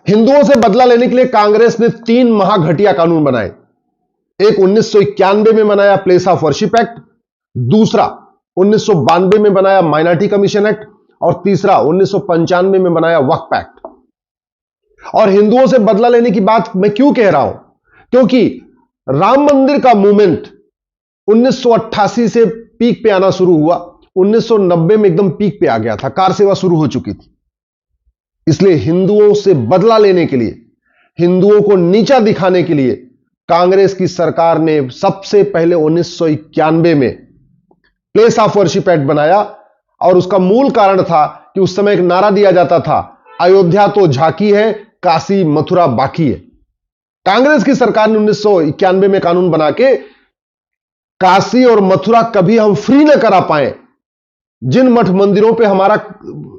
हिंदुओं से बदला लेने के लिए कांग्रेस ने 3 महाघटिया कानून बनाए। एक 1991 में बनाया प्लेस ऑफ वर्शिप एक्ट, दूसरा 1992 में बनाया माइनॉरिटी कमीशन एक्ट और तीसरा 1995 में बनाया वक्फ एक्ट। और हिंदुओं से बदला लेने की बात मैं क्यों कह रहा हूं? क्योंकि राम मंदिर का मूवमेंट 1988 से पीक पे आना शुरू हुआ, 1990 में एकदम पीक पे आ गया था, कार सेवा शुरू हो चुकी थी। इसलिए हिंदुओं से बदला लेने के लिए, हिंदुओं को नीचा दिखाने के लिए कांग्रेस की सरकार ने सबसे पहले 1991 में प्लेस ऑफ वर्शिप एक्ट बनाया। और उसका मूल कारण था कि उस समय एक नारा दिया जाता था, अयोध्या तो झांकी है, काशी मथुरा बाकी है। कांग्रेस की सरकार ने 1991 में कानून बना के काशी और मथुरा कभी हम फ्री न करा पाए। जिन मठ मंदिरों पे हमारा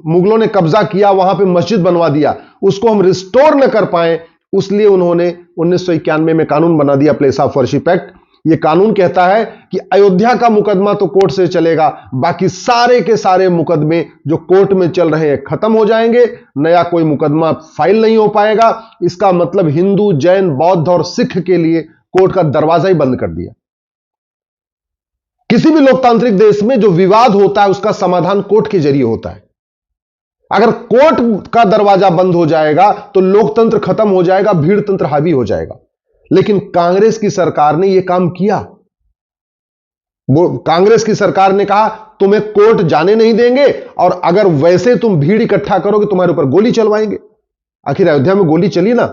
मुगलों ने कब्जा किया, वहां पे मस्जिद बनवा दिया, उसको हम रिस्टोर न कर पाए, इसलिए उन्होंने 1991 में कानून बना दिया प्लेस ऑफ वर्शिप एक्ट। यह कानून कहता है कि अयोध्या का मुकदमा तो कोर्ट से चलेगा, बाकी सारे के सारे मुकदमे जो कोर्ट में चल रहे हैं खत्म हो जाएंगे, नया कोई मुकदमा फाइल नहीं हो पाएगा। इसका मतलब हिंदू, जैन, बौद्ध और सिख के लिए कोर्ट का दरवाजा ही बंद कर दिया। किसी भी लोकतांत्रिक देश में जो विवाद होता है उसका समाधान कोर्ट के जरिए होता है। अगर कोर्ट का दरवाजा बंद हो जाएगा तो लोकतंत्र खत्म हो जाएगा, भीड़ तंत्र हावी हो जाएगा। लेकिन कांग्रेस की सरकार ने यह काम किया। कांग्रेस की सरकार ने कहा तुम्हें कोर्ट जाने नहीं देंगे, और अगर वैसे तुम भीड़ इकट्ठा करोगे तुम्हारे ऊपर गोली चलवाएंगे। आखिर अयोध्या में गोली चली ना,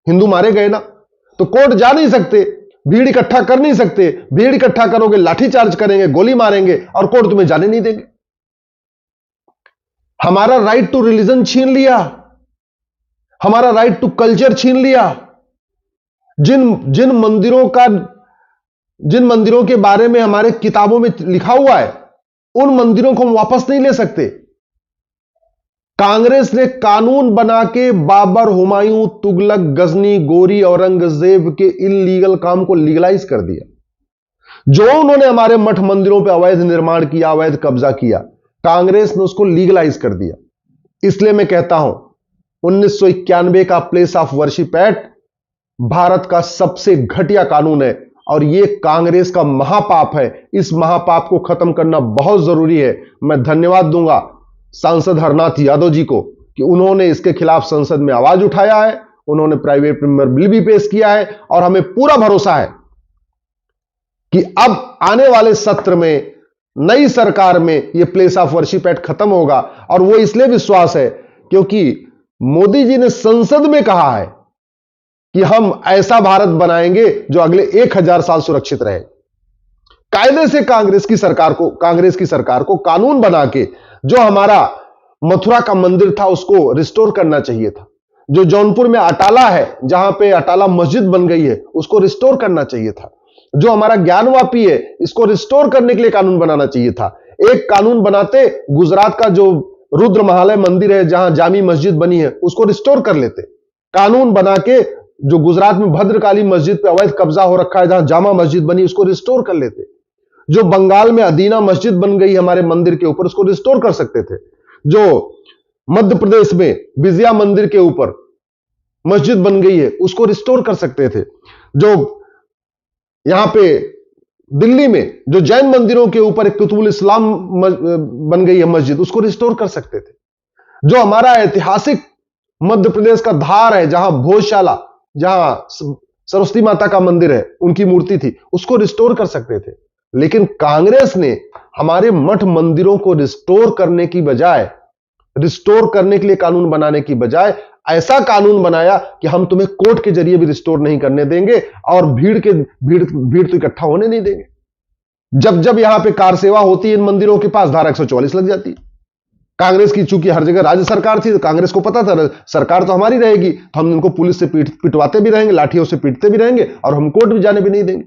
हिंदू मारे गए ना, तो कोर्ट जा नहीं सकते, भीड़ इकट्ठा कर नहीं सकते। भीड़ इकट्ठा करोगे लाठीचार्ज करेंगे, गोली मारेंगे और कोर्ट तुम्हें जाने नहीं देंगे। हमारा राइट टू रिलीजन छीन लिया, हमारा राइट टू कल्चर छीन लिया। जिन मंदिरों के बारे में हमारे किताबों में लिखा हुआ है, उन मंदिरों को हम वापस नहीं ले सकते। कांग्रेस ने कानून बना के बाबर, हुमायूं, तुगलक, गजनी, गोरी, औरंगजेब के इल्लीगल काम को लीगलाइज कर दिया। जो उन्होंने हमारे मठ मंदिरों पर अवैध निर्माण किया, अवैध कब्जा किया, कांग्रेस ने उसको लीगलाइज कर दिया। इसलिए मैं कहता हूं 1991 का place of worship act Bharat का सबसे घटिया कानून है और यह कांग्रेस का महापाप है। इस महापाप को खत्म करना बहुत जरूरी है। मैं धन्यवाद दूंगा सांसद हरनाथ यादव जी को कि उन्होंने इसके खिलाफ संसद में आवाज उठाया है, उन्होंने प्राइवेट मेंबर बिल भी पेश किया है और हमें पूरा भरोसा है कि अब आने वाले सत्र में, नई सरकार में यह प्लेस ऑफ वर्शिप एक्ट खत्म होगा। और वो इसलिए विश्वास है क्योंकि मोदी जी ने संसद में कहा है कि हम ऐसा भारत बनाएंगे जो अगले 1000 साल सुरक्षित रहे। कायदे से कांग्रेस की सरकार को कानून बना के जो हमारा मथुरा का मंदिर था उसको रिस्टोर करना चाहिए था। जो जौनपुर में अटाला है, जहां पे अटाला मस्जिद बन गई है, उसको रिस्टोर करना चाहिए था। जो हमारा ज्ञानवापी है, इसको रिस्टोर करने के लिए कानून बनाना चाहिए था। एक कानून बनाते, गुजरात का जो रुद्र महालय मंदिर है जहां जामी मस्जिद बनी है, उसको रिस्टोर कर लेते। कानून बना के जो गुजरात में भद्रकाली मस्जिद पे अवैध कब्जा हो रखा है, जहां जामा मस्जिद बनी, उसको रिस्टोर कर लेते। जो बंगाल में अदीना मस्जिद बन गई हमारे मंदिर के ऊपर, उसको रिस्टोर कर सकते थे। जो मध्य प्रदेश में विजया मंदिर के ऊपर मस्जिद बन गई है, उसको रिस्टोर कर सकते थे। जो यहां पे दिल्ली में जो जैन मंदिरों के ऊपर एक कुतुबुल इस्लाम बन गई है मस्जिद, उसको रिस्टोर कर सकते थे। जो हमारा ऐतिहासिक मध्य प्रदेश का धार है, जहां भोजशाला, जहां सरस्वती माता का मंदिर है, उनकी मूर्ति थी, उसको रिस्टोर कर सकते थे। लेकिन कांग्रेस ने हमारे मठ मंदिरों को रिस्टोर करने की बजाय, रिस्टोर करने के लिए कानून बनाने की बजाय ऐसा कानून बनाया कि हम तुम्हें कोर्ट के जरिए भी रिस्टोर नहीं करने देंगे और भीड़ तो इकट्ठा होने नहीं देंगे। जब जब यहां पे कार सेवा होती है इन मंदिरों के पास, धारा 144 लग जाती है। कांग्रेस की चूंकि हर जगह राज्य सरकार थी, तो कांग्रेस को पता था सरकार तो हमारी रहेगी, तो हम इनको पुलिस से पिटवाते भी रहेंगे, लाठियों से पीटते भी रहेंगे और हम कोर्ट भी जाने भी नहीं देंगे।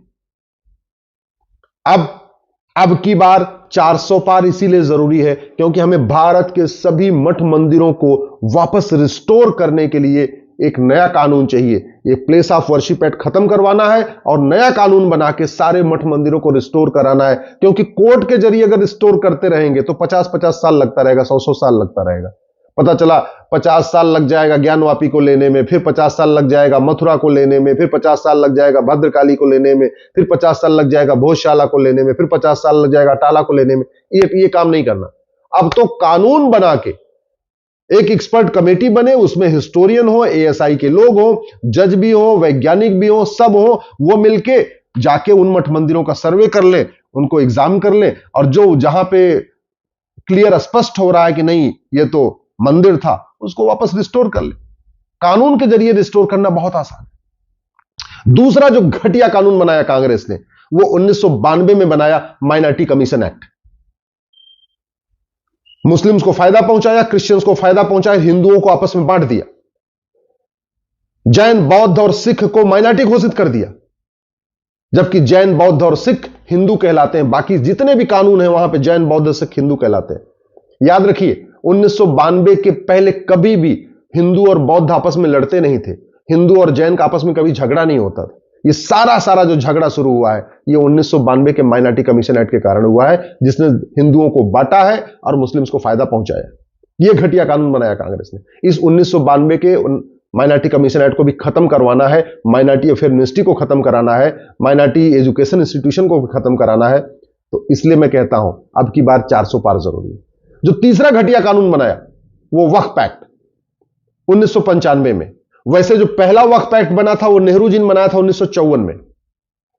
अब की बार 400 पार इसीलिए जरूरी है क्योंकि हमें भारत के सभी मठ मंदिरों को वापस रिस्टोर करने के लिए एक नया कानून चाहिए। ये प्लेस ऑफ वर्शिप एक्ट खत्म करवाना है और नया कानून बना के सारे मठ मंदिरों को रिस्टोर कराना है। क्योंकि कोर्ट के जरिए अगर रिस्टोर करते रहेंगे तो 50-50 साल लगता रहेगा, 100-100 साल लगता रहेगा। पता चला 50 साल लग जाएगा ज्ञानवापी को लेने में, फिर 50 साल लग जाएगा मथुरा को लेने में, फिर 50 साल लग जाएगा भद्रकाली को लेने में, फिर 50 साल लग जाएगा भोजशाला को लेने में, फिर 50 साल लग जाएगा टाला को लेने में। ये काम नहीं करना। अब तो कानून बना के एक एक्सपर्ट कमेटी बने, उसमें हिस्टोरियन हो, एएसआई के लोग हो, जज भी हो, वैज्ञानिक भी हो, सब हो, वो मिलके जाके उन मठ मंदिरों का सर्वे कर ले, उनको एग्जाम कर ले, और जो जहां पे क्लियर स्पष्ट हो रहा है कि नहीं ये तो मंदिर था, उसको वापस रिस्टोर कर ले। कानून के जरिए रिस्टोर करना बहुत आसान है। दूसरा जो घटिया कानून बनाया कांग्रेस ने, वो 1992 में बनाया माइनॉरिटी कमीशन एक्ट। मुस्लिम्स को फायदा पहुंचाया, क्रिश्चियंस को फायदा पहुंचाया, हिंदुओं को आपस में बांट दिया, जैन बौद्ध और सिख को माइनॉरिटी घोषित कर दिया, जबकि जैन बौद्ध और सिख हिंदू कहलाते हैं। बाकी जितने भी कानून हैं वहां पे जैन बौद्ध सिख हिंदू कहलाते हैं। याद रखिए 1992 के पहले कभी भी हिंदू और बौद्ध आपस में लड़ते नहीं थे, हिंदू और जैन का आपस में कभी झगड़ा नहीं होता था। ये सारा जो झगड़ा शुरू हुआ है ये 1992 के माइनॉरिटी कमीशन एक्ट के कारण हुआ है, जिसने हिंदुओं को बांटा है और मुस्लिम्स को फायदा पहुंचाया। ये घटिया कानून बनाया कांग्रेस ने। इस 1992 के माइनॉरिटी कमीशन एक्ट को भी खत्म करवाना है, माइनॉरिटी अफेयर मिनिस्ट्री को खत्म कराना है, माइनॉरिटी एजुकेशन इंस्टीट्यूशन को भी खत्म कराना है। तो इसलिए मैं कहता हूं अब की बार 400 पार जरूरी है। जो तीसरा घटिया कानून बनाया वो वक्फ एक्ट 1995 में। वैसे जो पहला वक्फ एक्ट बना था वो नेहरू जी ने बनाया था 1954 में।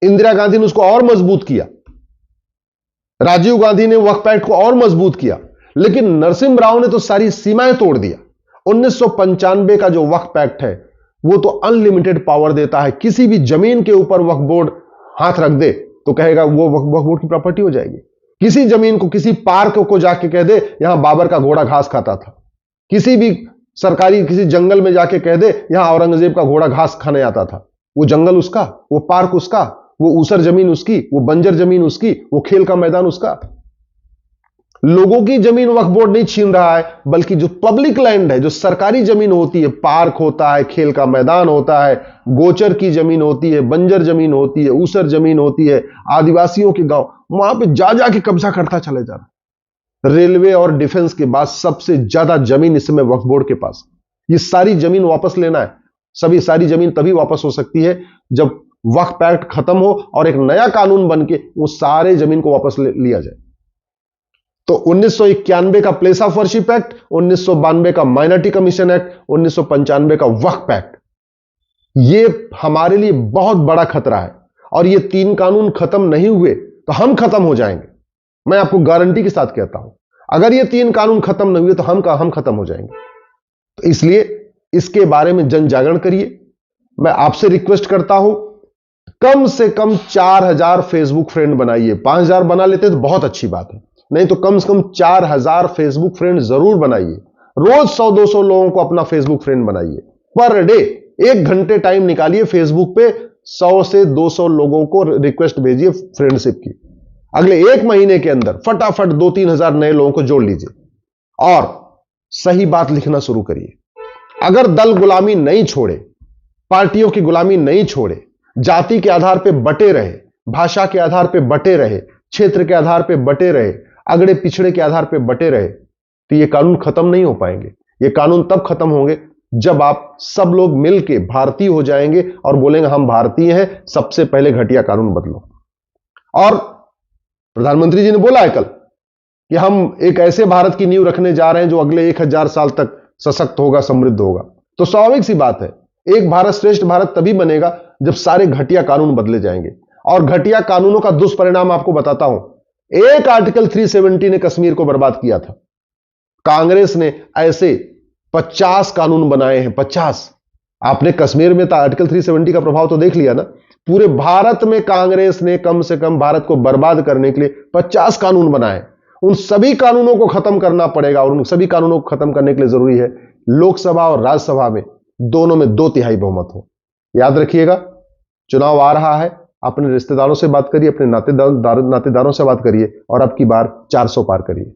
इंदिरा गांधी ने उसको और मजबूत किया, राजीव गांधी ने वक्फ एक्ट को और मजबूत किया, लेकिन नरसिम्हा राव ने तो सारी सीमाएं तोड़ दिया। 1995 का जो वक्फ एक्ट है वो तो अनलिमिटेड पावर देता है। किसी भी जमीन के ऊपर वक्फ बोर्ड हाथ रख दे तो कहेगा वो वक्फ बोर्ड की प्रॉपर्टी हो जाएगी। किसी जमीन को, किसी पार्क को जाके कह दे यहां बाबर का घोड़ा घास खाता था, किसी भी सरकारी किसी जंगल में जाके कह दे यहां औरंगजेब का घोड़ा घास खाने आता था, वो जंगल उसका, वो पार्क उसका, वो ऊसर जमीन उसकी, वो बंजर जमीन उसकी, वो खेल का मैदान उसका। लोगों की जमीन वक्फ बोर्ड नहीं छीन रहा है, बल्कि जो पब्लिक लैंड है, जो सरकारी जमीन होती है, पार्क होता है, खेल का मैदान होता है, गोचर की जमीन होती है, बंजर जमीन होती है, ऊसर जमीन होती है, आदिवासियों के गांव, वहां पे जा जाके कब्जा करता चले जा रहा। रेलवे और डिफेंस के बाद सबसे ज्यादा जमीन इस समय वक्फ बोर्ड के पास। ये सारी जमीन वापस लेना है। सारी जमीन तभी वापस हो सकती है जब वक्फ एक्ट खत्म हो और एक नया कानून बन के वो सारे जमीन को वापस लिया जाए। तो 1991 का प्लेस ऑफ वर्शिप एक्ट, 1992 का माइनॉरिटी कमीशन एक्ट, 1995 का वक्फ एक्ट, ये हमारे लिए बहुत बड़ा खतरा है। और ये तीन कानून खत्म नहीं हुए तो हम खत्म हो जाएंगे। मैं आपको गारंटी के साथ कहता हूं, अगर ये तीन कानून खत्म नहीं हुए तो हम खत्म हो जाएंगे। तो इसलिए इसके बारे में जन जागरण करिए। मैं आपसे रिक्वेस्ट करता हूं, कम से कम 4000 फेसबुक फ्रेंड बनाइए। 5000 बना लेते तो बहुत अच्छी बात है, नहीं तो कम से कम 4000 फेसबुक फ्रेंड जरूर बनाइए। रोज 100-200 लोगों को अपना फेसबुक फ्रेंड बनाइए। पर डे 1 घंटे टाइम निकालिए, फेसबुक पे 100 से 200 लोगों को रिक्वेस्ट भेजिए फ्रेंडशिप की। अगले 1 महीने के अंदर फटाफट 2-3 हजार नए लोगों को जोड़ लीजिए और सही बात लिखना शुरू करिए। अगर दल गुलामी नहीं छोड़े, पार्टियों की गुलामी नहीं छोड़े, जाति के आधार पर बटे रहे, भाषा के आधार पर बटे रहे, क्षेत्र के आधार पर बटे रहे, अगड़े पिछड़े के आधार पर बटे रहे, तो ये कानून खत्म नहीं हो पाएंगे। ये कानून तब खत्म होंगे जब आप सब लोग मिलके भारतीय हो जाएंगे और बोलेंगे हम भारतीय हैं, सबसे पहले घटिया कानून बदलो। और प्रधानमंत्री जी ने बोला है कल कि हम एक ऐसे भारत की नींव रखने जा रहे हैं जो अगले 1000 साल तक सशक्त होगा, समृद्ध होगा। तो स्वाभाविक सी बात है, एक भारत श्रेष्ठ भारत तभी बनेगा जब सारे घटिया कानून बदले जाएंगे। और घटिया कानूनों का दुष्परिणाम आपको बताता हूं। एक आर्टिकल 370 ने कश्मीर को बर्बाद किया था। कांग्रेस ने ऐसे 50 कानून बनाए हैं, 50। आपने कश्मीर में था आर्टिकल 370 का प्रभाव तो देख लिया ना। पूरे भारत में कांग्रेस ने कम से कम भारत को बर्बाद करने के लिए 50 कानून बनाए। उन सभी कानूनों को खत्म करना पड़ेगा और उन सभी कानूनों को खत्म करने के लिए जरूरी है लोकसभा और राज्यसभा में दोनों में 2/3 बहुमत हो। याद रखिएगा, चुनाव आ रहा है, अपने रिश्तेदारों से बात करिए, अपने नातेदारों से बात करिए और अब की बार 400 पार करिए।